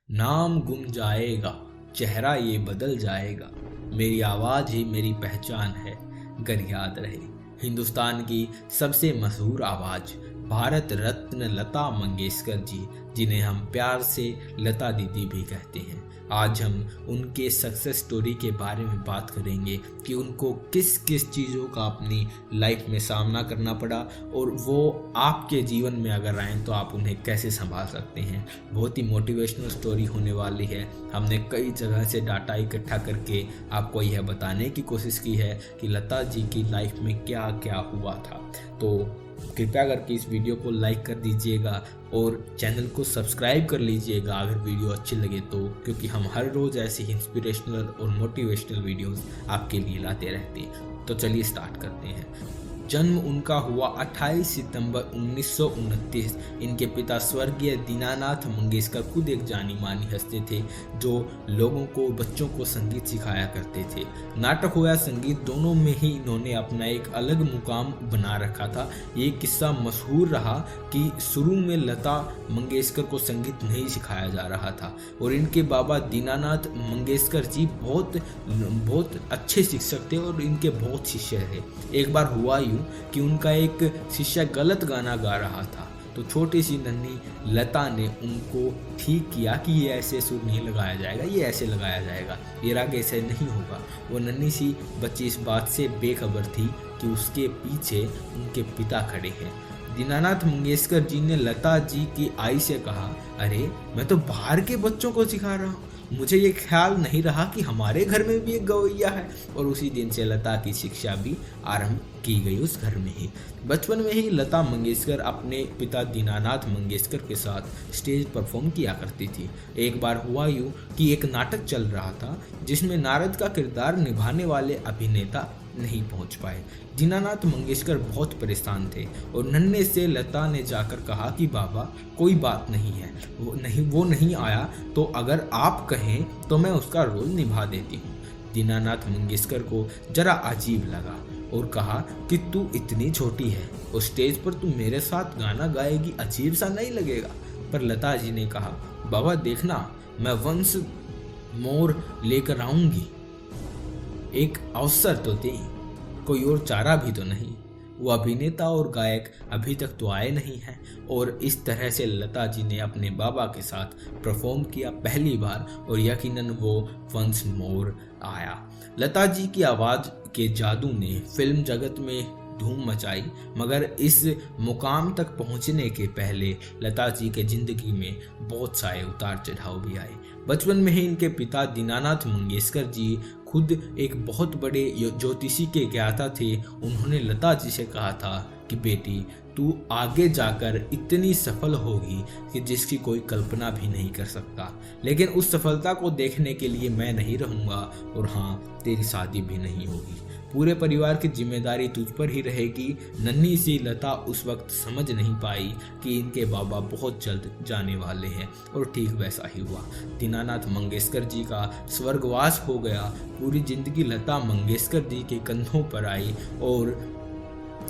नाम गुम जाएगा, चेहरा ये बदल जाएगा, मेरी आवाज़ ही मेरी पहचान है, गर याद रहे। हिंदुस्तान की सबसे मशहूर आवाज़ भारत रत्न लता मंगेशकर जी, जिन्हें हम प्यार से लता दीदी भी कहते हैं। आज हम उनके सक्सेस स्टोरी के बारे में बात करेंगे कि उनको किस किस चीज़ों का अपनी लाइफ में सामना करना पड़ा और वो आपके जीवन में अगर आएँ तो आप उन्हें कैसे संभाल सकते हैं। बहुत ही मोटिवेशनल स्टोरी होने वाली है। हमने कई जगह से डाटा इकट्ठा करके आपको यह बताने की कोशिश की है कि लता जी की लाइफ में क्या क्या हुआ था। तो कृपया करके इस वीडियो को लाइक कर दीजिएगा और चैनल को सब्सक्राइब कर लीजिएगा अगर वीडियो अच्छी लगे तो, क्योंकि हम हर रोज़ ऐसी इंस्पिरेशनल और मोटिवेशनल वीडियोस आपके लिए लाते रहते हैं। तो चलिए स्टार्ट करते हैं। जन्म उनका हुआ 28 सितंबर 1929। इनके पिता स्वर्गीय दीनानाथ मंगेशकर खुद एक जानी मानी हस्ती थे जो लोगों को, बच्चों को संगीत सिखाया करते थे। नाटक हो या संगीत, दोनों में ही इन्होंने अपना एक अलग मुकाम बना रखा था। ये किस्सा मशहूर रहा कि शुरू में लता मंगेशकर को संगीत नहीं सिखाया जा रहा था और इनके बाबा दीनानाथ मंगेशकर जी बहुत अच्छे शिक्षक थे और इनके बहुत शिष्य थे। एक बार हुआ कि उनका एक शिष्य गलत गाना गा रहा था तो छोटी सी नन्ही लता ने उनको ठीक किया कि ये ऐसे सुर नहीं लगाया जाएगा, ये ऐसे लगाया जाएगा, ये राग ऐसे नहीं होगा। वो नन्ही सी बच्ची इस बात से बेखबर थी कि उसके पीछे उनके पिता खड़े हैं। दीनानाथ मंगेशकर जी ने लता जी की आई से कहा, अरे मैं तो बाहर के बच्चों को सिखा रहा हूँ, मुझे ये ख्याल नहीं रहा कि हमारे घर में भी एक गवैया है। और उसी दिन से लता की शिक्षा भी आरंभ की गई उस घर में ही। बचपन में ही लता मंगेशकर अपने पिता दीनानाथ मंगेशकर के साथ स्टेज परफॉर्म किया करती थी। एक बार हुआ यूँ कि एक नाटक चल रहा था जिसमें नारद का किरदार निभाने वाले अभिनेता नहीं पहुंच पाए। दीनानाथ मंगेशकर बहुत परेशान थे और नन्हे से लता ने जाकर कहा कि बाबा कोई बात नहीं है, वो नहीं आया तो अगर आप कहें तो मैं उसका रोल निभा देती हूँ। दीनानाथ मंगेशकर को जरा अजीब लगा और कहा कि तू इतनी छोटी है और स्टेज पर तू मेरे साथ गाना गाएगी, अजीब सा नहीं लगेगा? पर लता जी ने कहा, बाबा देखना, मैं वंस मोर लेकर आऊंगी, एक अवसर तो दे, कोई और चारा भी तो नहीं। वो अभिनेता और गायक अभी तक तो आए नहीं हैं। और इस तरह से लता जी ने अपने बाबा के साथ परफॉर्म किया पहली बार और यकीनन वो वंस मोर आया। लता जी की आवाज़ के जादू ने फिल्म जगत में धूम मचाई, मगर इस मुकाम तक पहुंचने के पहले लता जी के जिंदगी में बहुत सारे उतार चढ़ाव भी आए। बचपन में ही इनके पिता दीनानाथ मंगेशकर जी खुद एक बहुत बड़े ज्योतिषी के ज्ञाता थे। उन्होंने लता जी से कहा था कि बेटी तू आगे जाकर इतनी सफल होगी कि जिसकी कोई कल्पना भी नहीं कर सकता, लेकिन उस सफलता को देखने के लिए मैं नहीं रहूँगा और हाँ, तेरी शादी भी नहीं होगी, पूरे परिवार की जिम्मेदारी तुझ पर ही रहेगी। नन्ही सी लता उस वक्त समझ नहीं पाई कि इनके बाबा बहुत जल्द जाने वाले हैं और ठीक वैसा ही हुआ। दीनानाथ मंगेशकर जी का स्वर्गवास हो गया। पूरी जिंदगी लता मंगेशकर जी के कंधों पर आई और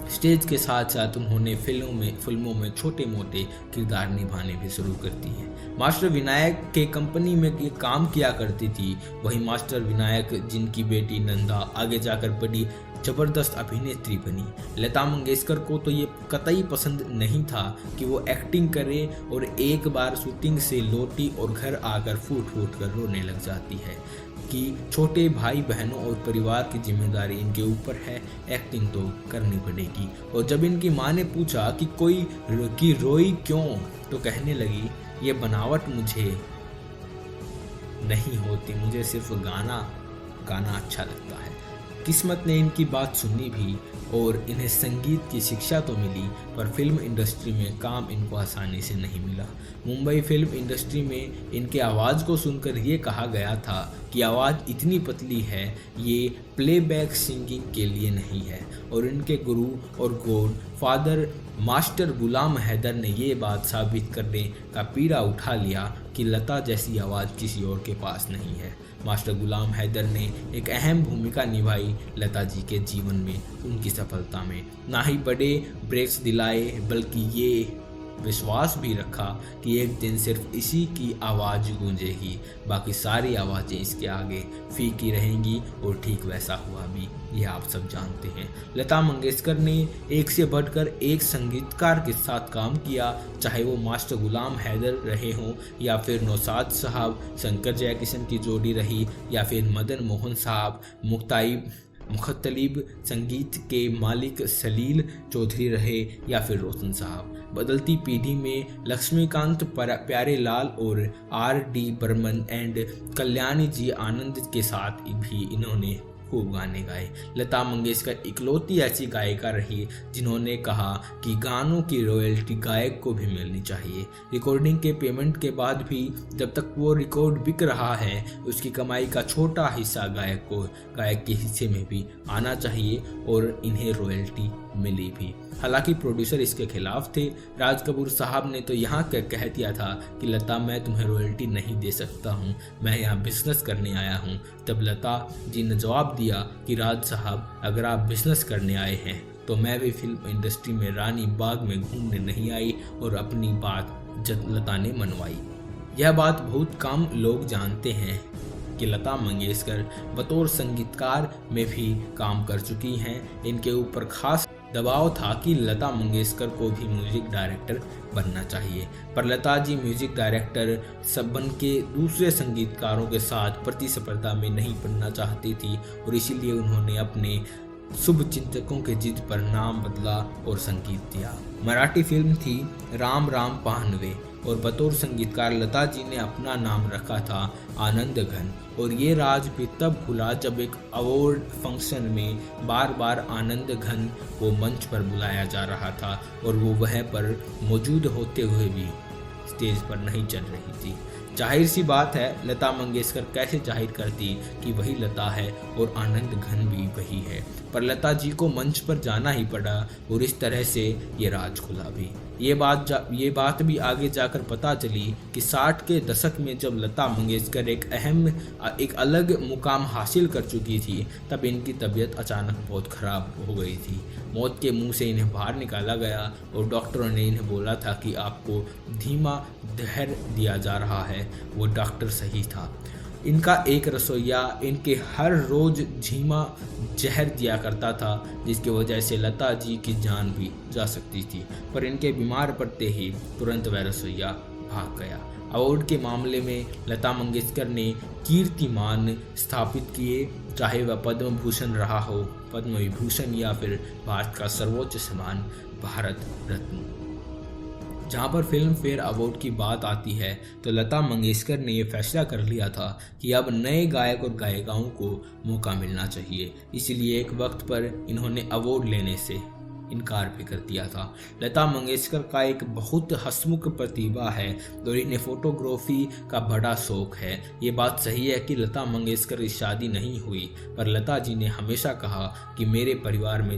स्टेज के साथ साथ उन्होंने फिल्मों में छोटे मोटे किरदार निभाने भी शुरू कर दिए। मास्टर विनायक के कंपनी में ये काम किया करती थी। वही मास्टर विनायक जिनकी बेटी नंदा आगे जाकर बड़ी जबरदस्त अभिनेत्री बनी। लता मंगेशकर को तो ये कतई पसंद नहीं था कि वो एक्टिंग करे और एक बार शूटिंग से लौटी और घर आकर फूट फूट कर रोने लग जाती है कि छोटे भाई बहनों और परिवार की जिम्मेदारी इनके ऊपर है, एक्टिंग तो करनी पड़ेगी। और जब इनकी माँ ने पूछा कि रोई क्यों, तो कहने लगी, ये बनावट मुझे नहीं होती, मुझे सिर्फ गाना अच्छा लगता है। किस्मत ने इनकी बात सुनी भी और इन्हें संगीत की शिक्षा तो मिली, पर फिल्म इंडस्ट्री में काम इनको आसानी से नहीं मिला। मुंबई फिल्म इंडस्ट्री में इनके आवाज़ को सुनकर ये कहा गया था कि आवाज़ इतनी पतली है, ये प्लेबैक सिंगिंग के लिए नहीं है। और इनके गुरु और गॉड फादर मास्टर गुलाम हैदर ने ये बात साबित करने का पीड़ा उठा लिया कि लता जैसी आवाज़ किसी और के पास नहीं है। मास्टर गुलाम हैदर ने एक अहम भूमिका निभाई लता जी के जीवन में, उनकी सफलता में। ना ही बड़े ब्रेक्स दिलाए, बल्कि ये विश्वास भी रखा कि एक दिन सिर्फ इसी की आवाज़ गूंजेगी, बाकी सारी आवाज़ें इसके आगे फीकी रहेंगी। और ठीक वैसा हुआ भी, यह आप सब जानते हैं। लता मंगेशकर ने एक से बढ़कर एक संगीतकार के साथ काम किया, चाहे वो मास्टर गुलाम हैदर रहे हों या फिर नौशाद साहब, शंकर जयकिशन की जोड़ी रही, या फिर मदन मोहन साहब, मुख्तलिब संगीत के मालिक सलील चौधरी रहे, या फिर रोशन साहब। बदलती पीढ़ी में लक्ष्मीकांत प्यारेलाल और R.D. बर्मन एंड कल्याणी जी आनंद के साथ भी इन्होंने खूब गाने गाए। लता मंगेशकर इकलौती ऐसी गायिका रही जिन्होंने कहा कि गानों की रॉयल्टी गायक को भी मिलनी चाहिए। रिकॉर्डिंग के पेमेंट के बाद भी जब तक वो रिकॉर्ड बिक रहा है, उसकी कमाई का छोटा हिस्सा गायक के हिस्से में भी आना चाहिए, और इन्हें रॉयल्टी मिली भी। हालांकि प्रोड्यूसर इसके खिलाफ थे। राज कपूर साहब ने तो यहाँ कह दिया था कि लता, मैं तुम्हें रॉयल्टी नहीं दे सकता हूँ, मैं यहाँ बिजनेस करने आया हूँ। तब लता जी ने जवाब दिया कि राज साहब, अगर आप बिजनेस करने आए हैं तो मैं भी फिल्म इंडस्ट्री में रानी बाग में घूमने नहीं आई, और अपनी बात लता ने मनवाई। यह बात बहुत कम लोग जानते हैं कि लता मंगेशकर बतौर संगीतकार में भी काम कर चुकी हैं। इनके ऊपर खास दबाव था कि लता मंगेशकर को भी म्यूजिक डायरेक्टर बनना चाहिए, पर लता जी म्यूजिक डायरेक्टर सब बन के दूसरे संगीतकारों के साथ प्रतिस्पर्धा में नहीं बनना चाहती थी, और इसीलिए उन्होंने अपने शुभ चिंतकों के जिद पर नाम बदला और संगीत दिया। मराठी फिल्म थी राम राम पाहनवे, और बतौर संगीतकार लता जी ने अपना नाम रखा था आनंद घन। और ये राज भी तब खुला जब एक अवार्ड फंक्शन में बार बार आनंद घन को मंच पर बुलाया जा रहा था, और वो वह पर मौजूद होते हुए भी स्टेज पर नहीं चल रही थी। जाहिर सी बात है, लता मंगेशकर कैसे जाहिर करती कि वही लता है और आनंद घन भी वही है, पर लता जी को मंच पर जाना ही पड़ा, और इस तरह से ये राज खुला भी। ये बात भी आगे जाकर पता चली कि 60 के दशक में जब लता मंगेशकर एक अलग मुकाम हासिल कर चुकी थी, तब इनकी तबीयत अचानक बहुत ख़राब हो गई थी। मौत के मुंह से इन्हें बाहर निकाला गया, और डॉक्टरों ने इन्हें बोला था कि आपको धीमा जहर दिया जा रहा है। वो डॉक्टर सही था। इनका एक रसोइया इनके हर रोज़ धीमा जहर दिया करता था, जिसकी वजह से लता जी की जान भी जा सकती थी, पर इनके बीमार पड़ते ही तुरंत वह रसोइया भाग गया। अवार्ड के मामले में लता मंगेशकर ने कीर्तिमान स्थापित किए, चाहे वह पद्म भूषण रहा हो, पद्म विभूषण, या फिर भारत का सर्वोच्च सम्मान भारत रत्न। जहाँ पर फिल्म फेयर अवार्ड की बात आती है, तो लता मंगेशकर ने यह फैसला कर लिया था कि अब नए गायक और गायिकाओं को मौका मिलना चाहिए। इसलिए एक वक्त पर इन्होंने अवार्ड लेने से इनकार भी कर दिया था। लता मंगेशकर का एक बहुत हंसमुख प्रतिभा है, और इन्हें फोटोग्राफी का बड़ा शौक है। ये बात सही है कि लता मंगेशकर की शादी नहीं हुई, पर लता जी ने हमेशा कहा कि मेरे परिवार में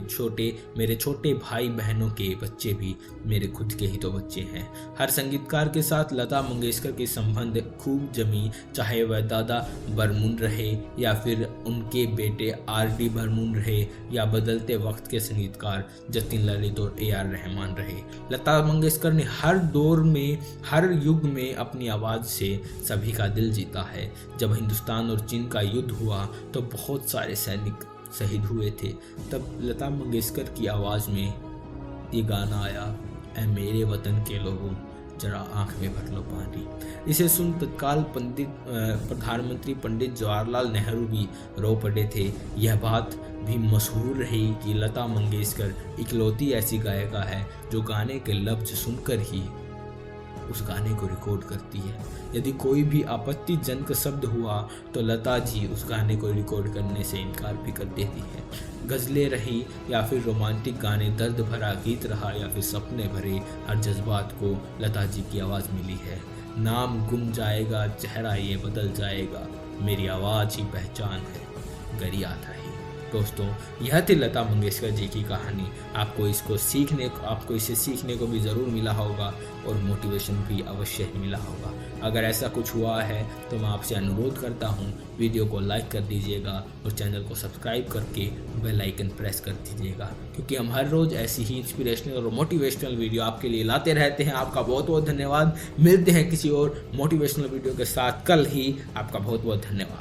मेरे छोटे भाई बहनों के बच्चे भी मेरे खुद के ही तो बच्चे हैं। हर संगीतकार के साथ लता मंगेशकर के संबंध खूब जमी, चाहे वह दादा बर्मन रहे या फिर उनके बेटे R.D. बर्मन रहे, या बदलते वक्त के संगीतकार जतिन ललित और A.R. रहमान रहे। लता मंगेशकर ने हर दौर में, हर युग में अपनी आवाज़ से सभी का दिल जीता है। जब हिंदुस्तान और चीन का युद्ध हुआ तो बहुत सारे सैनिक शहीद हुए थे, तब लता मंगेशकर की आवाज़ में ये गाना आया, ऐ मेरे वतन के लोगों जरा आंख में भर लो पानी। इसे सुन तत्काल प्रधानमंत्री पंडित जवाहरलाल नेहरू भी रो पड़े थे। यह बात भी मशहूर रही कि लता मंगेशकर इकलौती ऐसी गायिका है जो गाने के लफ्ज सुनकर ही उस गाने को रिकॉर्ड करती है। यदि कोई भी आपत्तिजनक शब्द हुआ तो लता जी उस गाने को रिकॉर्ड करने से इनकार भी कर देती है। गज़लें रही या फिर रोमांटिक गाने, दर्द भरा गीत रहा या फिर सपने भरे, हर जज्बात को लता जी की आवाज़ मिली है। नाम गुम जाएगा, चेहरा ये बदल जाएगा, मेरी आवाज़ ही पहचान है, गर याद रहे। दोस्तों, यह थी लता मंगेशकर जी की कहानी। आपको इसे सीखने को भी ज़रूर मिला होगा और मोटिवेशन भी अवश्य ही मिला होगा। अगर ऐसा कुछ हुआ है तो मैं आपसे अनुरोध करता हूँ, वीडियो को लाइक कर दीजिएगा और चैनल को सब्सक्राइब करके बेल आइकन प्रेस कर दीजिएगा, क्योंकि हम हर रोज़ ऐसी ही इंस्पिरेशनल और मोटिवेशनल वीडियो आपके लिए लाते रहते हैं। आपका बहुत बहुत धन्यवाद। मिलते हैं किसी और मोटिवेशनल वीडियो के साथ कल ही। आपका बहुत बहुत धन्यवाद।